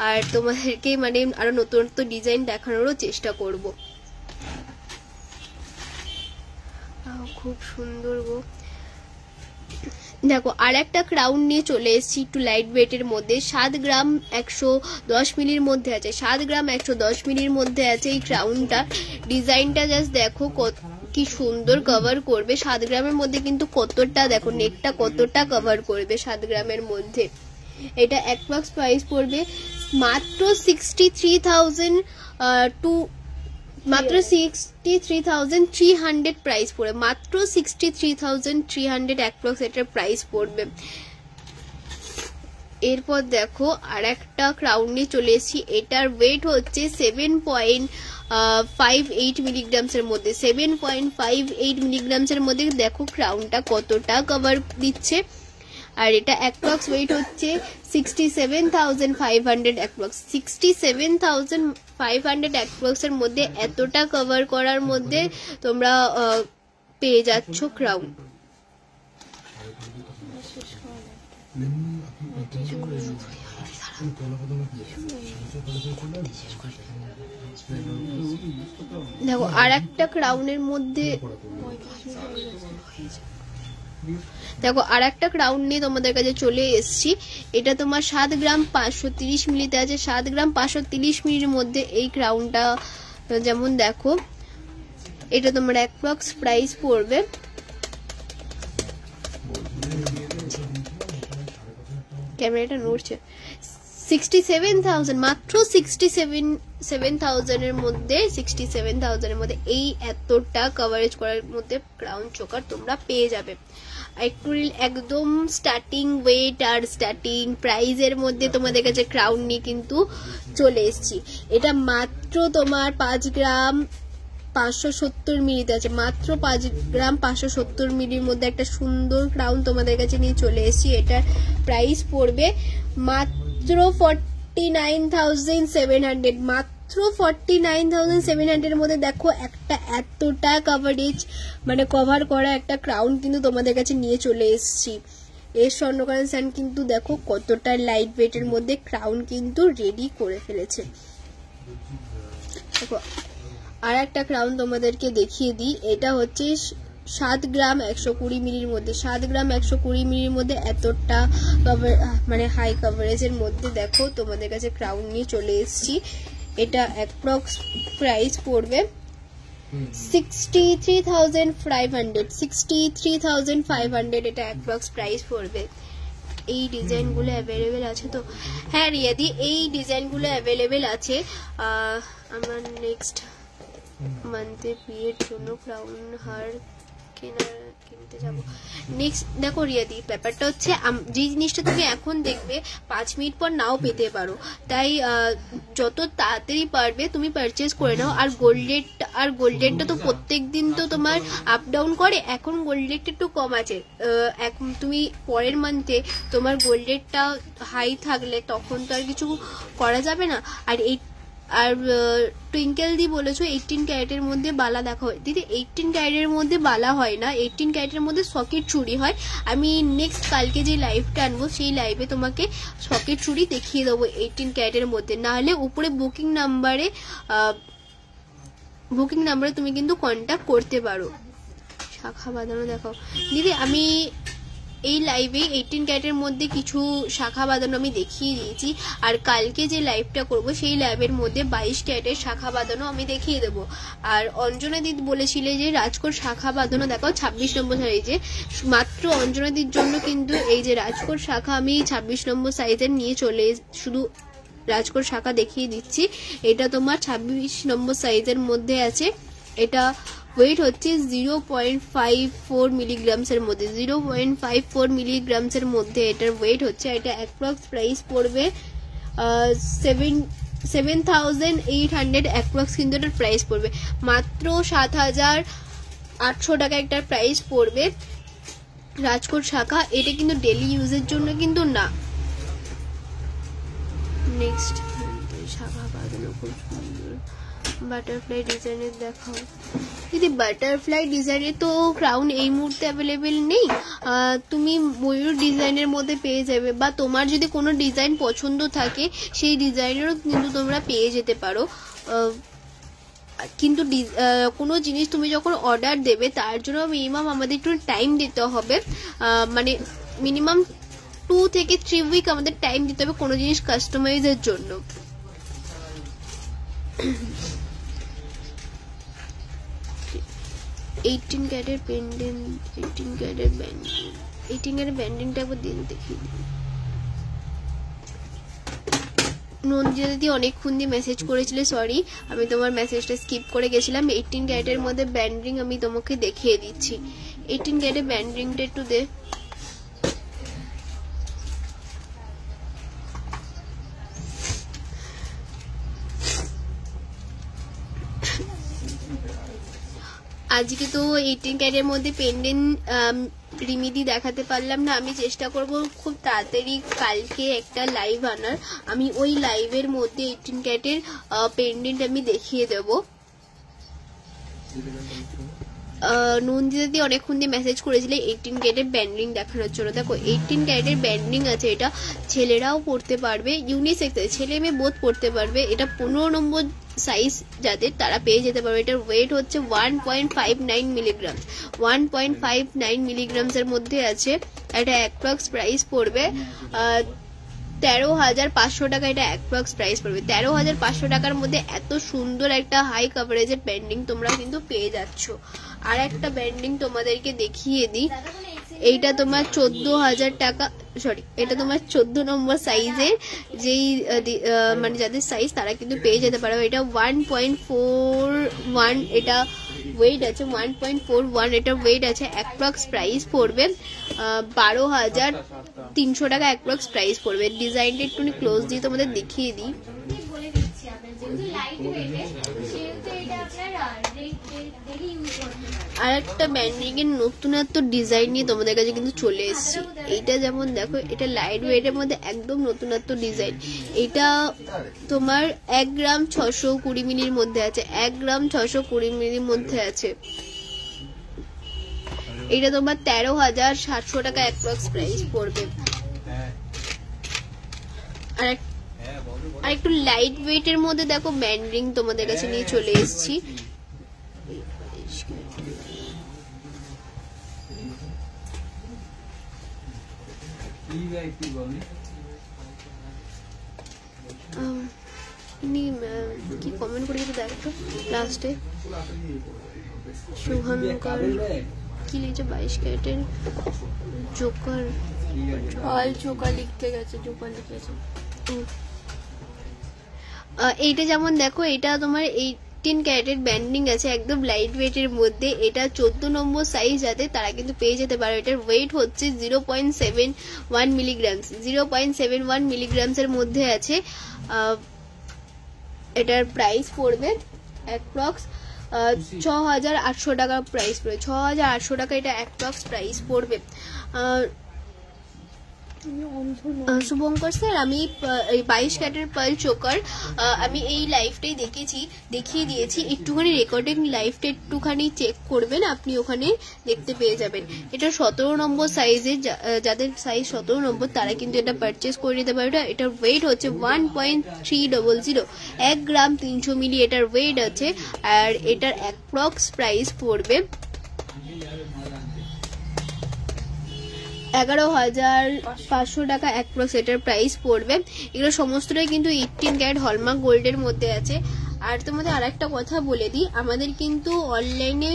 আর তোমাদেরকে মানে আরো নতুনত্ব ডিজাইন দেখানোরও চেষ্টা করব। খুব সুন্দর গো। দেখো আর একটা ক্রাউন নিয়ে চলে এসেছি একটু লাইট ওয়েটের মধ্যে। 7 গ্রাম 110 মিলির মধ্যে আছে। 7 গ্রাম 110 মিলির মধ্যে আছে এই ক্রাউনটা। ডিজাইনটা জাস্ট দেখো কি সুন্দর কভার করবে। 7 গ্রামের মধ্যে কিন্তু কতটা দেখো নেকটা কতটা কভার করবে 7 গ্রামের মধ্যে। এটা অ্যাপ্রক্স প্রাইস পড়বে মাত্র 63,300 প্রাইস পড়বে। মাত্র 63,300 অ্যাপ্রক্স এটার প্রাইস পড়বে। এরপর দেখো আর একটা ক্রাউন নিয়ে চলে এসেছি। এটার ওয়েট হচ্ছে 7.58 মিলিগ্রামসের মধ্যে। 7.58 মিলিগ্রামসের মধ্যে দেখো ক্রাউনটা কতটা কভার দিচ্ছে। আর এটা অ্যাপ্রক্স ওয়েট হচ্ছে 67,500 অ্যাপ্রক্স। 67,500 অ্যাপ্রক্স এর মধ্যে এতটা কভার করার মধ্যে তোমরা পেয়ে যাচ্ছ ক্রাউন। দেখো আর একটা ক্রাউনের মধ্যে দেখো আর একটা ক্রাউন নিয়ে তোমাদের কাছে চলে এসেছি। এটা তোমার 7 গ্রাম 530 মিলিতে আছে। 7 গ্রাম 530 মিলির মধ্যে এই ক্রাউনটা যেমন দেখো, এটা তোমার অ্যাপ্রক্স প্রাইস পড়বে ক্যামেরাটা নড়ছে 67,000, মাত্র 67,000 এর মধ্যে 67,000 এর মধ্যে এই এতটা কভারেজ করার মধ্যে ক্রাউন চোকার তোমরা পেয়ে যাবে। একদম স্টার্টিং ওয়েট আর স্টার্টিং প্রাইজের মধ্যে তোমাদের কাছে ক্রাউন নিয়ে কিন্তু চলে এসেছি। এটা মাত্র তোমার 5 গ্রাম 570 মিলিতে আছে। মাত্র 5 গ্রাম 570 মিলির মধ্যে একটা সুন্দর ক্রাউন তোমাদের কাছে নিয়ে চলে এসেছি। এটার প্রাইস পড়বে মাত্র 49,700, মাত্র 49,700 এর মধ্যে দেখো একটা এতটা কভারেজ মানে কভার করা একটা ক্রাউন কিন্তু তোমাদের কাছে নিয়ে চলে এসেছি। এর স্বর্ণকার স্যান্ড কিন্তু দেখো কতটা লাইট ওয়েটের মধ্যে ক্রাউন কিন্তু রেডি করে ফেলেছে। দেখো আর একটা ক্রাউন তোমাদেরকে দেখিয়ে দিই। এটা হচ্ছে 7 গ্রাম 120 মিলির মধ্যে। 7 গ্রাম 120 মিলির মধ্যে এতটা মানে হাই কভারেজের মধ্যে দেখো তোমাদের কাছে ক্রাউন নিয়ে চলে এসেছি। এটা অ্যাপ্রক্স প্রাইস পড়বে 63,500, 63,500 এটা অ্যাপ্রক্স প্রাইস পড়বে। এই ডিজাইনগুলো অ্যাভেলেবেল আছে তো? হ্যাঁ রিয়াদি, এই ডিজাইনগুলো অ্যাভেলেবেল আছে। আমরা নেক্সট মান্থে বিয়ের জন্য ক্রাউন হার কিনতে যাবো। নেক্সট দেখো রিয়াদি, ব্যাপারটা হচ্ছে যে জিনিসটা তুমি এখন দেখবে 5 মিনিট পর নাও পেতে পারো, তাই যত তাড়াতাড়ি পারবে তুমি পারচেজ করে নাও। আর গোল্ড রেটটা তো প্রত্যেক দিন তো তোমার আপ ডাউন করে, এখন গোল্ড রেটটা একটু কম আছে। তুমি পরের মান্থে তোমার গোল্ড রেটটা হাই থাকলে তখন তো আর কিছু করা যাবে না। আর টুইঙ্কেল দি বলেছো 18 ক্যারেটের মধ্যে বালা দেখা হয়। দিদি 18 ক্যারেটের মধ্যে বালা হয় না, 18 ক্যারেটের মধ্যে সকেট চুড়ি হয়। আমি নেক্সট কালকে যে লাইভটা আনবো সেই লাইভে তোমাকে সকেট চুড়ি দেখিয়ে দেবো 18 ক্যারেটের মধ্যে। না হলে উপরে বুকিং নাম্বারে তুমি কিন্তু কন্ট্যাক্ট করতে পারো। শাখা বাঁধানো দেখাও দিদি। আমি এই লাইভে 18 ক্যারেটের মধ্যে কিছু শাখা বাঁধানো আমি দেখিয়ে দিয়েছি। আর কালকে যে লাইভটা করব সেই লাইভের মধ্যে 22 ক্যারেটের শাখা বাঁধানো আমি দেখিয়ে দেবো। আর অঞ্জনা দিদি বলেছিলে যে রাজকোট শাখা বাঁধানো দেখাও 26 নম্বর সাইজে। মাত্র অঞ্জনা দিদির জন্য কিন্তু এই যে রাজকোট শাখা আমি 26 নম্বর সাইজের নিয়ে চলে শুধু রাজকোট শাখা দেখিয়ে দিচ্ছি। এটা তোমার 26 নম্বর সাইজের মধ্যে আছে। এটা ওয়েট হচ্ছে 0.54 মিলিগ্রামসের মধ্যে, 0.54 মিলিগ্রামসের মধ্যে এটার ওয়েট হচ্ছে। এটা অ্যাপ্রক্স প্রাইস পড়বে 7,800 অ্যাপ্রক্স কিন্তু এটার প্রাইস পড়বে। মাত্র 7,800 টাকা একটার প্রাইস পড়বে রাজকোট শাখা। এটা কিন্তু ডেলি ইউজের জন্য কিন্তু না। নেক্সট শাখা বাঁধানো খুব সুন্দর বাটারফ্লাই ডিজাইনের দেখাও দিদি। বাটারফ্লাই ডিজাইনে তো ক্রাউন এই মুহূর্তে অ্যাভেলেবেল নেই, তুমি ময়ূর ডিজাইনের মধ্যে পেয়ে যাবে। বা তোমার যদি কোনো ডিজাইন পছন্দ থাকে সেই ডিজাইনেরও কিন্তু তোমরা পেয়ে যেতে পারো। কিন্তু কোনো জিনিস তুমি যখন অর্ডার দেবে তার জন্য মিনিমাম আমাদের একটু টাইম দিতে হবে। মানে মিনিমাম 2 থেকে 3 উইক আমাদের টাইম দিতে হবে কোনো জিনিস কাস্টমাইজের জন্য। 18 ক্যারেটের পেন্ডেন্ট, 18 ক্যারেটের ব্যান্ডিং, 18 ক্যারেটের ব্যান্ডিংটা একবার দিন দেখিয়ে দিন। নন্দিতা দিদি অনেকক্ষণ দিয়ে মেসেজ করেছিলে, সরি আমি তোমার মেসেজটা স্কিপ করে গেছিলাম। 18 ক্যারেটের মধ্যে ব্যান্ডিং আমি তোমাকে দেখিয়ে দিচ্ছি। 18 ক্যারেটের ব্যান্ডিংটা একটু দে। আজকে তো 18 ক্যারেটের মধ্যে পেন্ডেন্ট রিমিদি দেখাতে পারলাম না। আমি চেষ্টা করব খুব তাড়াতাড়ি কালকে একটা লাইভ আনার। আমি ওই লাইভের মধ্যে 18 ক্যারেটের পেন্ডেন্ট আমি দেখিয়ে দেব। নন্দিতা দিয়ে অনেকক্ষণ দিয়ে মেসেজ করেছিলে 18 ক্যারেটের ব্যান্ডিং দেখানোর জন্য। দেখো 18 ক্যারেটের ব্যান্ডিং আছে, এটা ছেলেরাও পড়তে পারবে, ইউনিসেক্স ছেলে মেয়ে বোধ পড়তে পারবে। এটা 15 নম্বর সাইজ যাদের তারা পেয়ে যেতে পারবে। এটার ওয়েট হচ্ছে 1.59 মিলিগ্রাম, 1.59 মিলিগ্রামসের মধ্যে আছে। এটা অ্যাপ্রক্স প্রাইস পড়বে 13,500 টাকা। এটা অ্যাপ্রক্স প্রাইস পড়বে 13,500 টাকার মধ্যে এত সুন্দর একটা হাই কাভারেজের ব্যান্ডিং তোমরা কিন্তু পেয়ে যাচ্ছ। আর একটা ব্যান্ডিং তোমাদেরকে দেখিয়ে দিই, এইটা তোমার 14,000 টাকা, সরি এটা তোমার 14 নম্বর সাইজের, যেই মানে যাদের সাইজ তারা কিন্তু পেয়ে যেতে পারবে। এটা 1.41, এটা ওয়েট আছে 1.41, এটা ওয়েট আছে। অ্যাপ্রক্স প্রাইস পড়বে 12,300 টাকা অ্যাপ্রক্স প্রাইস পড়বে। ডিজাইনটা একটু ক্লোজ দিয়ে তোমাদের দেখিয়ে দিই। আর একটা ব্যান্ডিং এর নতুনত্ব ডিজাইন নিয়ে তোমাদের কাছে কিন্তু চলে এসেছি। এইটা যেমন দেখো, এটা লাইট ওয়েটের মধ্যে একদম নতুনত্ব ডিজাইন। এটা তোমার 1 গ্রাম 620 মিলির মধ্যে আছে, 1 গ্রাম 620 মিলির মধ্যে আছে। এটা তোমার 13,700 টাকা অ্যাপ্রক্স প্রাইস পড়বে। আর একটু লাইট ওয়েটের মধ্যে দেখো ব্যান্ডিং তোমাদের কাছে নিয়ে চলে এসেছি। কি কমেন্ট করে কিন্তু দেখো লাস্টে শুভঙ্কর কি লিখছে 22 ক্যারেটের জোকার, অল জোকার লিখতে গেছে, জোকার লিখেছে। এইটা যেমন দেখো, এটা তোমার 18 ক্যারেটের ব্যান্ডিং আছে একদম লাইট ওয়েটের মধ্যে। এটা 14 নম্বর সাইজ যাতে তারা কিন্তু পেয়ে যেতে পারে। এটার ওয়েট হচ্ছে 0.71 মিলিগ্রামস, 0.71 মিলিগ্রামসের মধ্যে আছে। এটার প্রাইস পড়বে অ্যাপ্রক্স 6,800 টাকা প্রাইস পড়বে, 6,800 টাকা এটা অ্যাপ্রক্স প্রাইস পড়বে। শুভঙ্কর স্যার, আমি 22 ক্যারেটের পার্ল চোকার আমি এই লাইভটাই দেখিয়ে দিয়েছি। একটুখানি রেকর্ডিং লাইভটা একটুখানি চেক করবেন, আপনি ওখানে দেখতে পেয়ে যাবেন। এটা 17 নম্বর সাইজে, যাদের সাইজ 17 নম্বর তারা কিন্তু এটা পারচেস করে নিতে পারবে। এটার ওয়েট হচ্ছে 1.300, 1 গ্রাম 300 মিলি এটার ওয়েট আছে। আর এটার অ্যাপ্রক্স প্রাইস পড়বে 11,500 টাকা অ্যাপ্রক্স এটার প্রাইস পড়বে। এগুলো সমস্তটাই কিন্তু 18 ক্যারেট হলমার্ক গোল্ডের মধ্যে আছে। আর তোমাদের আর একটা কথা বলে দিই, আমাদের কিন্তু অনলাইনে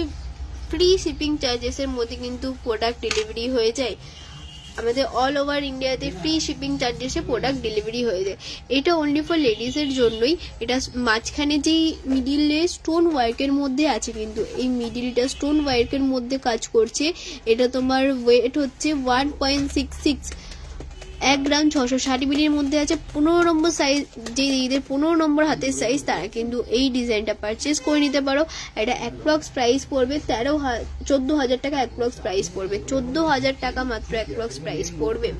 ফ্রি শিপিং চার্জেসের মধ্যে কিন্তু প্রোডাক্ট ডেলিভারি হয়ে যায়। আমাদের অল ওভার ইন্ডিয়াতে ফ্রি শিপিং চার্জেসে প্রোডাক্ট ডেলিভারি হয়ে যায়। এটা অনলি ফর লেডিসের জন্যই। এটা মাঝখানে যেই মিডিলে স্টোন ওয়ার্কের মধ্যে আছে, কিন্তু এই মিডিলটা স্টোন ওয়ার্কের মধ্যে কাজ করছে। এটা তোমার ওয়েট হচ্ছে 1.66, 1 গ্রাম 660 মিলির মধ্যে আছে। 15 নম্বর সাইজ, যে দিদিদের 15 নম্বর হাতের সাইজ তারা কিন্তু এই ডিজাইনটা পারচেস করে নিতে পারো। এটা অ্যাপ্রক্স প্রাইস পড়বে 14,000 টাকা অ্যাপ্রক্স প্রাইস পড়বে, 14,000 টাকা মাত্র অ্যাপ্রক্স প্রাইস পড়বে।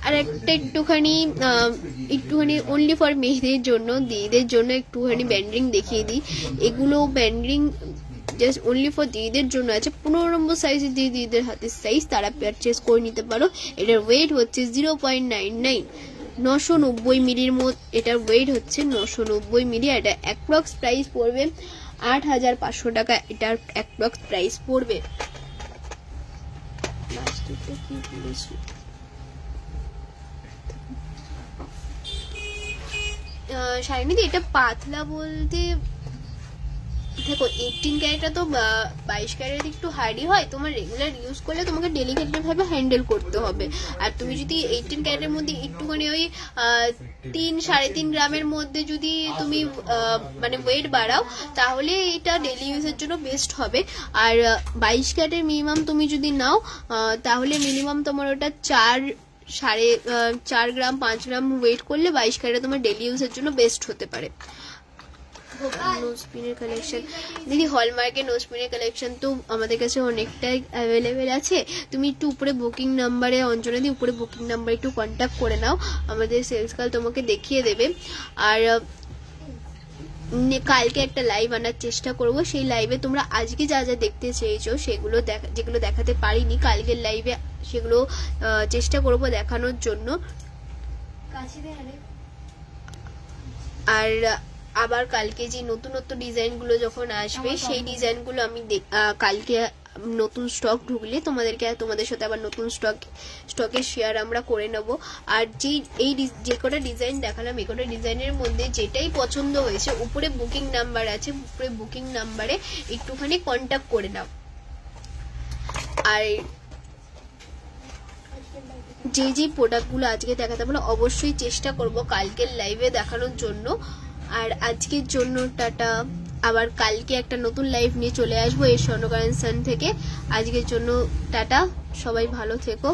আর একটা একটুখানি অনলি ফর মেয়েদের জন্য, দিদিদের জন্য একটুখানি ব্যান্ডিং দেখিয়ে দিই। এগুলো ব্যান্ডিং জাস্ট অনলি ফর দিদিদের জন্য আছে। 15 নম্বর সাইজের যে দিদিদের হাতের সাইজ তারা পারচেস করে নিতে পারো। এটার ওয়েট হচ্ছে 0.99, 990 মিলির মধ্যে এটার ওয়েট হচ্ছে 990 মিলি। এটা অ্যাপ্রক্স প্রাইস পড়বে 8,500 টাকা এটার অ্যাপ্রক্স প্রাইস পড়বে। শাইনিদি এটা পাতলা বলতে দেখো 18 ক্যারেটটা তো 22 ক্যারেট একটু হার্ডি হয়, তোমার রেগুলার ইউজ করলে তোমাকে ডেলিকেটেড ভাবে হ্যান্ডেল করতে হবে। আর তুমি যদি 18 ক্যারেটের মধ্যে একটুখানি ওই 3-3.5 গ্রামের মধ্যে যদি তুমি মানে ওয়েট বাড়াও তাহলে এটা ডেলি ইউজের জন্য বেস্ট হবে। আর 22 ক্যারেটের মিনিমাম তুমি যদি নাও তাহলে মিনিমাম তোমার ওটা 4 গ্রাম 5 গ্রাম ওয়েট করলে 22 ক্যারেট তোমার ডেলি ইউজের জন্য বেস্ট হতে পারে। নোজপিনের কালেকশন দিদি, হলমার্কের নোজপিনের কালেকশন তো আমাদের কাছে অনেকটাই অ্যাভেলেবেল আছে। তুমি একটু উপরে বুকিং নাম্বারে, অঞ্জনা দি উপরে বুকিং নাম্বারে একটু কন্ট্যাক্ট করে নাও, আমাদের সেলস গার্ল তোমাকে দেখিয়ে দেবে। আর কালকে একটা লাইভ আনার চেষ্টা করব। সেই লাইভে তোমরা আজকে যা যা দেখতে চেয়েছো সেগুলো যেগুলো দেখাতে পারিনি কালকের লাইভে সেগুলো চেষ্টা করব দেখানোর জন্য। আর আবার কালকে যে নতুন নতুন ডিজাইনগুলো যখন আসবে সেই ডিজাইনগুলো আমি কালকে নতুন স্টক ঢুকলে তোমাদের সাথে আবার নতুন স্টকের শেয়ার আমরা করে নেব। আর যে কটা ডিজাইন দেখালাম এই কটা ডিজাইনের মধ্যে যেটাই পছন্দ হয়েছে উপরে বুকিং নাম্বার আছে, উপরে বুকিং নাম্বারে একটুখানি কন্ট্যাক্ট করে নাও। আর যে প্রোডাক্টগুলো আজকে দেখাতে বলো অবশ্যই চেষ্টা করব কালকের লাইভে দেখানোর জন্য। আর আজকের জন্য টাটা, আবার কালকে একটা নতুন লাইভ নিয়ে চলে আসবো এই স্বর্ণকারের সান থেকে। আজকের জন্য টাটা, সবাই ভালো থেকো।